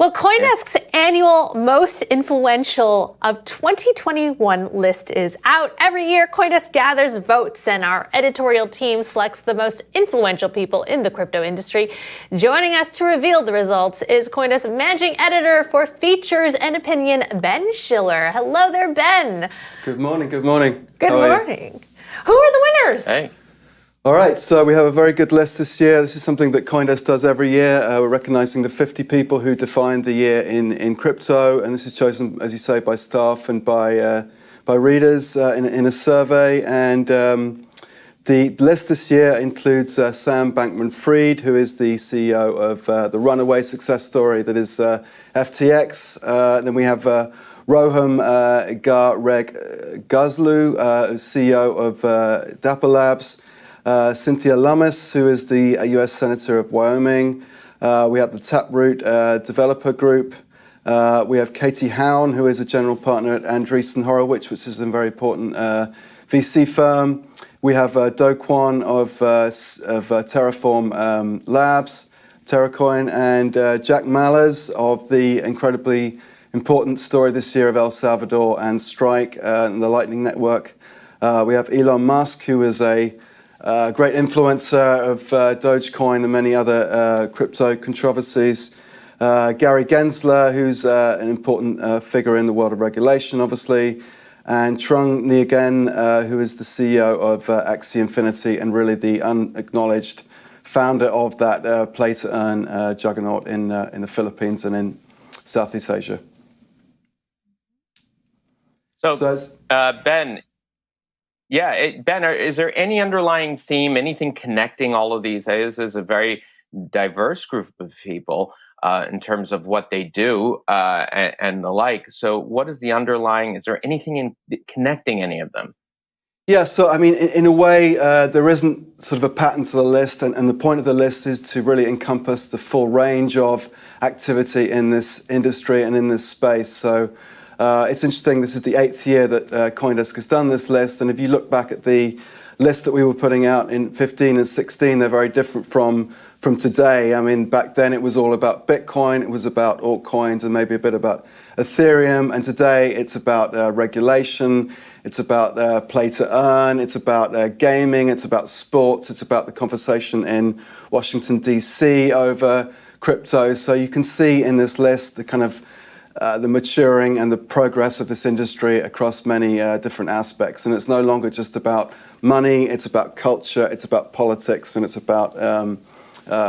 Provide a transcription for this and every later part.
Well, CoinDesk's annual Most Influential of 2021 list is out. Every year, CoinDesk gathers votes and our editorial team selects the most influential people in the crypto industry. Joining us to reveal the results is CoinDesk Managing Editor for Features and Opinion, Ben Schiller. Hello there, Ben. Good morning, good morning. Good morning. Who are the winners? Hey. All right, so we have a very good list this year. This is something that CoinDesk does every year. We're recognizing the 50 people who defined the year in crypto, and this is chosen, as you say, by staff and by readers in a survey. And the list this year includes Sam Bankman-Fried, who is the CEO of the runaway success story that is FTX. Then we have Roham Gareg-Gazlu, CEO of Dapper Labs. Cynthia Lummis, who is the US Senator of Wyoming. We have the Taproot Developer Group. We have Katie Hown, who is a general partner at Andreessen Horowitz, which is a very important VC firm. We have Do Kwon of Terraform Labs, Terracoin, and Jack Mallers of the incredibly important story this year of El Salvador and Strike and the Lightning Network. We have Elon Musk, who is a great influencer of Dogecoin and many other crypto controversies. Gary Gensler, who's an important figure in the world of regulation, obviously. And Trung Nguyen, who is the CEO of Axie Infinity and really the unacknowledged founder of that play-to-earn juggernaut in the Philippines and in Southeast Asia. So Ben, Ben, is there any underlying theme, anything connecting all of these? This is a very diverse group of people in terms of what they do and the like. So what is the underlying, is there anything connecting any of them? Yeah, so I mean, in a way, there isn't sort of a pattern to the list, and the point of the list is to really encompass the full range of activity in this industry and in this space. So it's interesting, this is the 8th year that CoinDesk has done this list, and if you look back at the list that we were putting out in 15 and 16, they're very different from today. I mean, back then it was all about Bitcoin, it was about altcoins and maybe a bit about Ethereum, and today it's about regulation, it's about play to earn, it's about gaming, it's about sports, it's about the conversation in Washington, DC over crypto. So you can see in this list the kind of the maturing and the progress of this industry across many different aspects. And it's no longer just about money, it's about culture, it's about politics, and it's about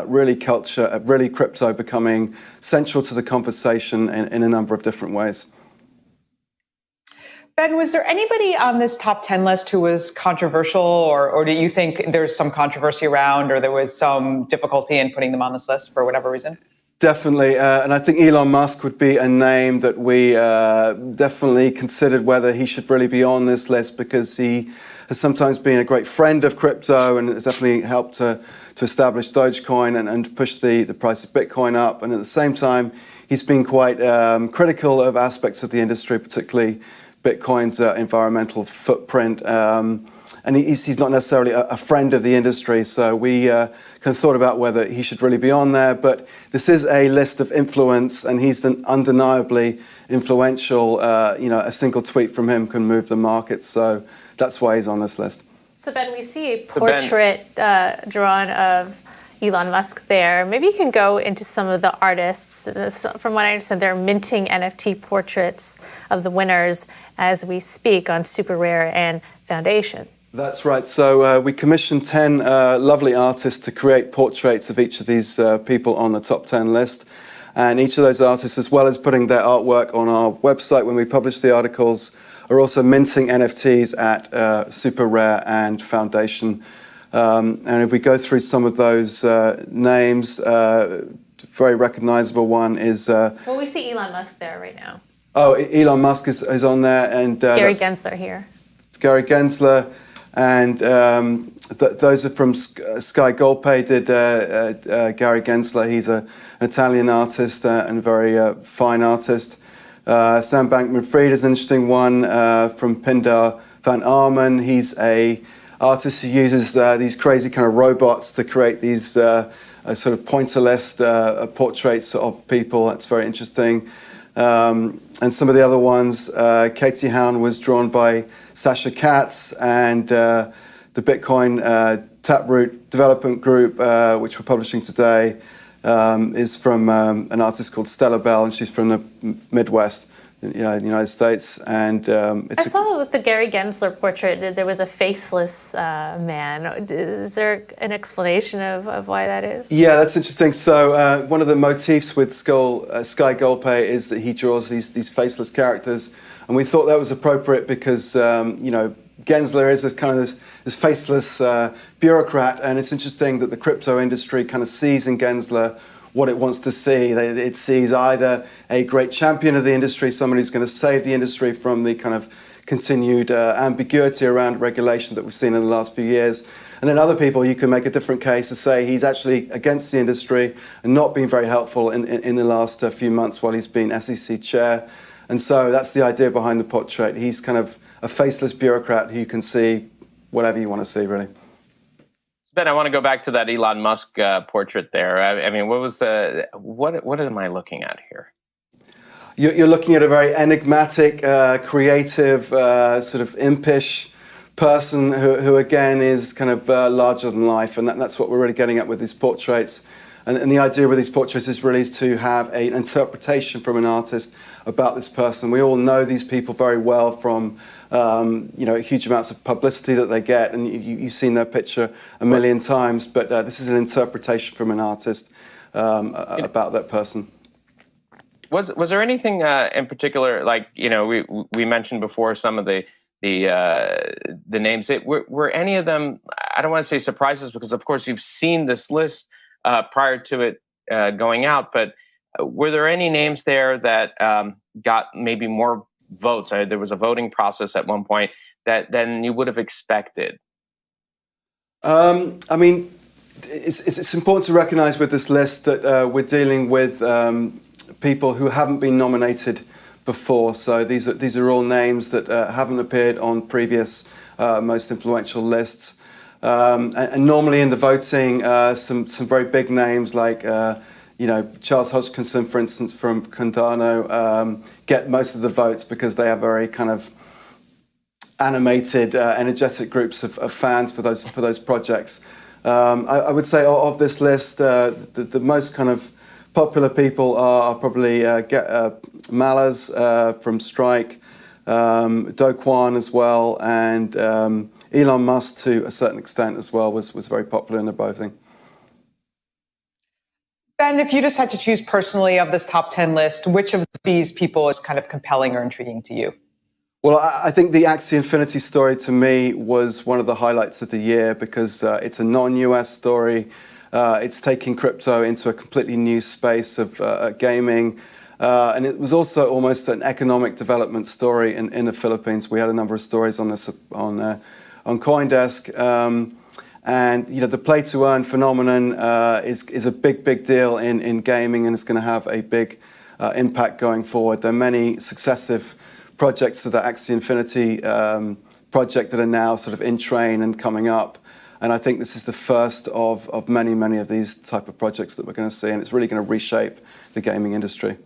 really culture, really crypto becoming central to the conversation in a number of different ways. Ben, was there anybody on this top 10 list who was controversial, or do you think there's some controversy around, or there was some difficulty in putting them on this list for whatever reason? Definitely, and I think Elon Musk would be a name that we definitely considered whether he should really be on this list, because he has sometimes been a great friend of crypto and has definitely helped to establish Dogecoin and push the price of Bitcoin up. And at the same time, he's been quite critical of aspects of the industry, particularly Bitcoin's environmental footprint. And he's not necessarily a friend of the industry, so we kind of thought about whether he should really be on there. But this is a list of influence, and he's undeniably influential. A single tweet from him can move the market, so that's why he's on this list. So Ben, we see a portrait drawn of Elon Musk there. Maybe you can go into some of the artists. From what I understand, they're minting NFT portraits of the winners as we speak on Super Rare and Foundation. That's right. So we commissioned 10 lovely artists to create portraits of each of these people on the top 10 list. And each of those artists, as well as putting their artwork on our website when we publish the articles, are also minting NFTs at Super Rare and Foundation. And if we go through some of those names, very recognizable one is... well, we see Elon Musk there right now. Oh, Elon Musk is on there. And Gary Gensler here. It's Gary Gensler. And those are from Sky Golpe, did Gary Gensler. He's an Italian artist and a very fine artist. Sam Bankman-Fried is an interesting one from Pindar van Arman. He's a artist who uses these crazy kind of robots to create these a sort of pointer list, portraits of people. That's very interesting. And some of the other ones, Katie Hound was drawn by Sasha Katz, and the Bitcoin Taproot Development Group, which we're publishing today, is from an artist called Stella Bell, and she's from the Midwest, in the United States. And I saw with the Gary Gensler portrait, there was a faceless man. Is there an explanation of why that is? Yeah, that's interesting. So one of the motifs with Sky Golpe is that he draws these faceless characters, and we thought that was appropriate because Gensler is this kind of this faceless bureaucrat, and it's interesting that the crypto industry kind of sees in Gensler what it wants to see. It sees either a great champion of the industry, somebody who's going to save the industry from the kind of continued ambiguity around regulation that we've seen in the last few years. And then other people, you can make a different case to say he's actually against the industry and not been very helpful in the last few months while he's been SEC chair. And so that's the idea behind the portrait. He's kind of a faceless bureaucrat who can see whatever you want to see, really. Ben, I want to go back to that Elon Musk portrait there. I mean, what am I looking at here? You're looking at a very enigmatic, creative, sort of impish person who again is kind of larger than life, and that's what we're really getting at with these portraits. And the idea with these portraits is really to have an interpretation from an artist about this person. We all know these people very well from huge amounts of publicity that they get, and you've seen their picture a million times. But this is an interpretation from an artist about that person. Was there anything in particular, like we mentioned before some of the names? Were any of them? I don't want to say surprises because of course you've seen this list prior to it going out, but were there any names there that got maybe more votes? There was a voting process at one point than you would have expected. I mean, it's important to recognize with this list that we're dealing with people who haven't been nominated before. So these are all names that haven't appeared on previous most influential lists. And normally in the voting, some very big names like Charles Hodgkinson, for instance, from Cardano, get most of the votes because they have very kind of animated, energetic groups of fans for those projects. I would say of this list, the most kind of popular people are probably Malas from Strike, Do Kwon as well, and Elon Musk to a certain extent as well was very popular in the voting. Ben, if you just had to choose personally of this top 10 list, which of these people is kind of compelling or intriguing to you? Well, I think the Axie Infinity story to me was one of the highlights of the year because it's a non-US story. It's taking crypto into a completely new space of gaming. And it was also almost an economic development story in the Philippines. We had a number of stories on this on CoinDesk. And the play-to-earn phenomenon is a big deal in gaming, and it's going to have a big impact going forward. There are many successive projects to the Axie Infinity project that are now sort of in train and coming up. And I think this is the first of many of these type of projects that we're going to see, and it's really going to reshape the gaming industry.